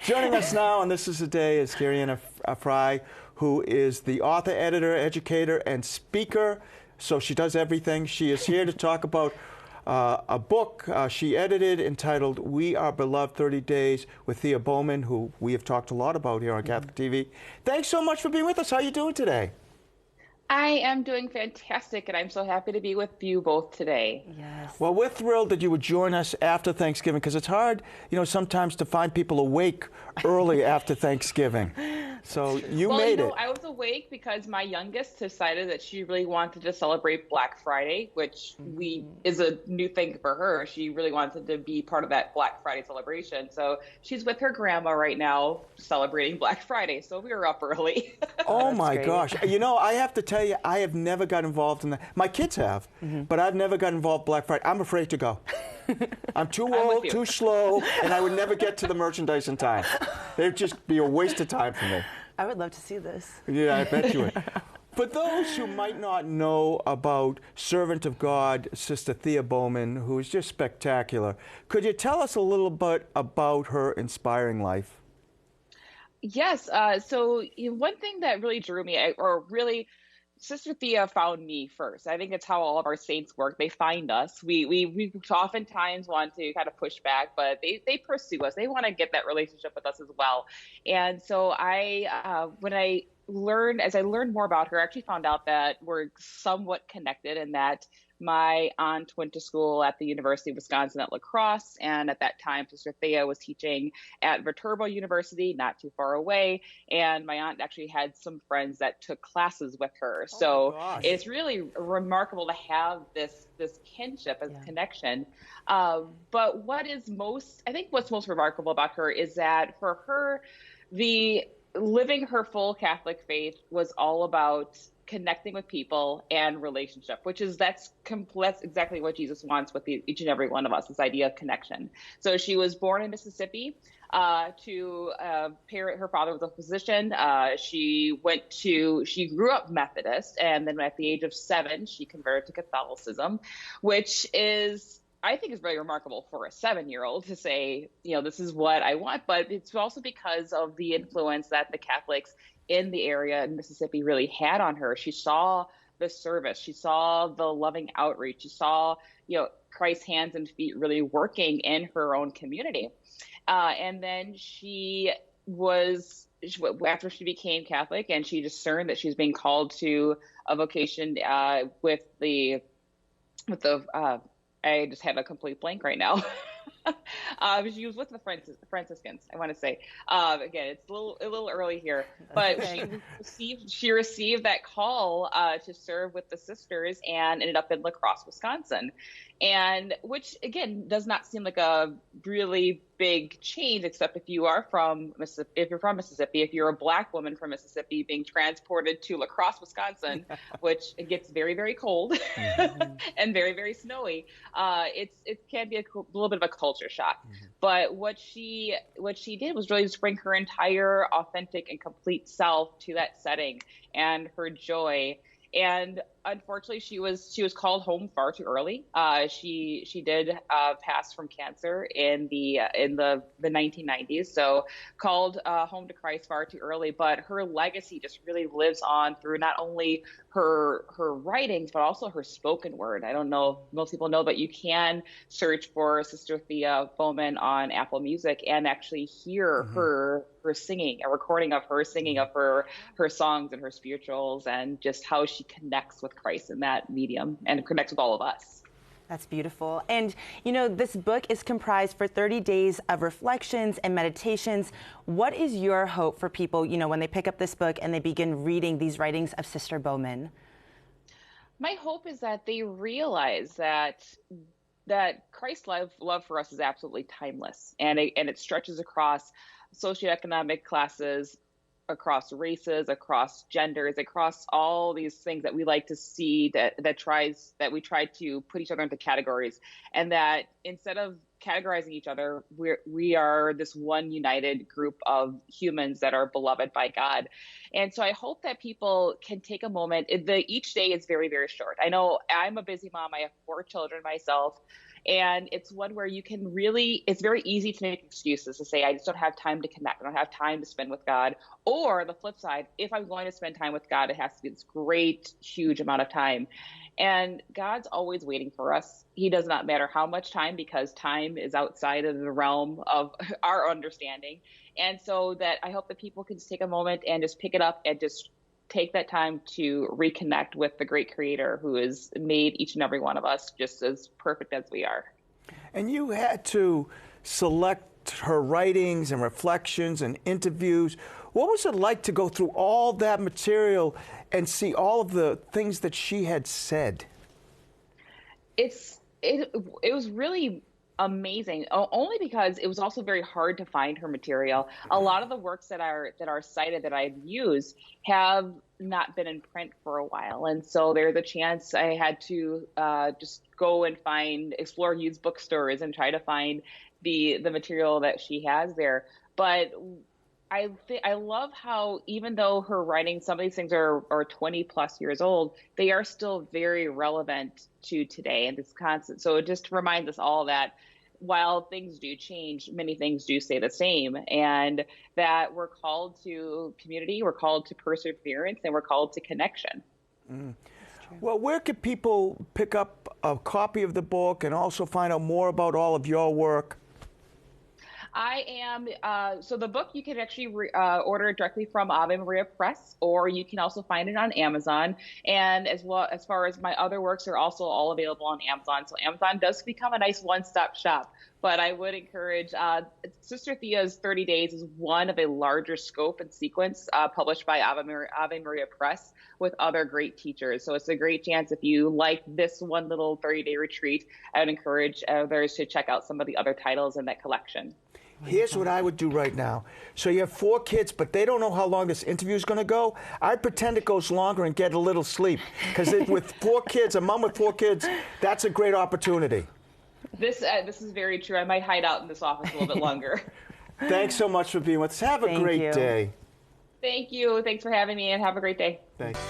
Joining us now, and this is the day, is Kerianna Frey, who is the author, editor, educator, and speaker. So she does everything. She is here to talk about a book she edited entitled We Are Beloved 30 Days with Thea Bowman, who we have talked a lot about here on Catholic TV. Thanks so much for being with us. How are you doing today? I am doing fantastic, and I'm so happy to be with you both today. Yes. Well, we're thrilled that you would join us after Thanksgiving, because it's hard, sometimes to find people awake early after Thanksgiving. So you made it. I was awake because my youngest decided that she really wanted to celebrate Black Friday, which is a new thing for her. She really wanted to be part of that Black Friday celebration. So she's with her grandma right now celebrating Black Friday. So we were up early. Oh my gosh. I have to tell you, I have never got involved in that. My kids have, but I've never got involved in Black Friday. I'm afraid to go. I'm too old, too slow, and I would never get to the merchandise in time. It would just be a waste of time for me. I would love to see this. Yeah, I bet you would. For those who might not know about Servant of God, Sister Thea Bowman, who is just spectacular, could you tell us a little bit about her inspiring life? Yes. So one thing that really drew me, Sister Thea found me first. I think it's how all of our saints work. They find us. We oftentimes want to kind of push back, but they pursue us. They want to get that relationship with us as well. And so as I learned more about her, I actually found out that we're somewhat connected, and that my aunt went to school at the University of Wisconsin at La Crosse, and at that time, Sister Thea was teaching at Viterbo University, not too far away, and my aunt actually had some friends that took classes with her. So it's really remarkable to have this kinship and connection. But what's most remarkable about her is that for her, living her full Catholic faith was all about connecting with people and relationship, that's exactly what Jesus wants with each and every one of us, this idea of connection. So she was born in Mississippi to a parent. Her father was a physician. She grew up Methodist, and then at the age of 7, she converted to Catholicism, which I think is very remarkable for a 7-year-old to say, this is what I want. But it's also because of the influence that the Catholics in the area in Mississippi really had on her. She saw the service. She saw the loving outreach. She saw, Christ's hands and feet really working in her own community. And then after she became Catholic and she discerned that she was being called to a vocation I just have a complete blank right now. She was with the Franciscans, I want to say. Again, it's a little early here, but she received that call to serve with the sisters and ended up in La Crosse, Wisconsin, and which again does not seem like a really big change, except if you're from Mississippi, if you're a Black woman from Mississippi being transported to La Crosse, Wisconsin, which it gets very, very cold and very, very snowy. It can be a little bit of a culture shock. But what she did was really just bring her entire authentic and complete self to that setting and her joy. And unfortunately, she was called home far too early. She did pass from cancer in the 1990s, so called home to Christ far too early. But her legacy just really lives on through not only her writings, but also her spoken word. I don't know if most people know, but you can search for Sister Thea Bowman on Apple Music and actually hear her singing, a recording of her singing of her songs and her spirituals, and just how she connects with Christ in that medium and connects with all of us. That's beautiful. And, this book is comprised for 30 days of reflections and meditations. What is your hope for people, when they pick up this book and they begin reading these writings of Sister Bowman? My hope is that they realize that Christ's love for us is absolutely timeless, and it stretches across socioeconomic classes, across races, across genders, across all these things that we like to see that we try to put each other into categories, and that instead of categorizing each other, we are this one united group of humans that are beloved by God. And so I hope that people can take a moment. Each day is very, very short. I know I'm a busy mom. I have 4 children myself. And it's one where you can really, it's very easy to make excuses to say, I just don't have time to connect. I don't have time to spend with God. Or the flip side, if I'm going to spend time with God, it has to be this great, huge amount of time. And God's always waiting for us. He does not matter how much time, because time is outside of the realm of our understanding. And so that I hope that people can just take a moment and just pick it up and just take that time to reconnect with the great Creator who has made each and every one of us just as perfect as we are. And you had to select her writings and reflections and interviews. What was it like to go through all that material and see all of the things that she had said? It was really amazing, only because it was also very hard to find her material. A lot of the works that are cited that I've used have not been in print for a while, and so there's a chance I had to just go and explore used bookstores and try to find the material that she has there. But I love how, even though her writing, some of these things are 20 plus years old, they are still very relevant to today and this constant. So it just reminds us all that while things do change, many things do stay the same, and that we're called to community, we're called to perseverance, and we're called to connection. Well, where could people pick up a copy of the book and also find out more about all of your work? So the book, you can actually order it directly from Ave Maria Press, or you can also find it on Amazon. And as well, as far as my other works, are also all available on Amazon. So Amazon does become a nice one-stop shop. But I would encourage, Sister Thea's 30 Days is one of a larger scope and sequence published by Ave Maria Press with other great teachers. So it's a great chance, if you like this one little 30-day retreat, I would encourage others to check out some of the other titles in that collection. Here's what I would do right now. So you have 4 kids, but they don't know how long this interview is going to go. I'd pretend it goes longer and get a little sleep. Because with 4 kids, a mom with 4 kids, that's a great opportunity. This is very true. I might hide out in this office a little bit longer. Thanks so much for being with us. Have a great day. Thank you. Thanks for having me, and have a great day. Thanks.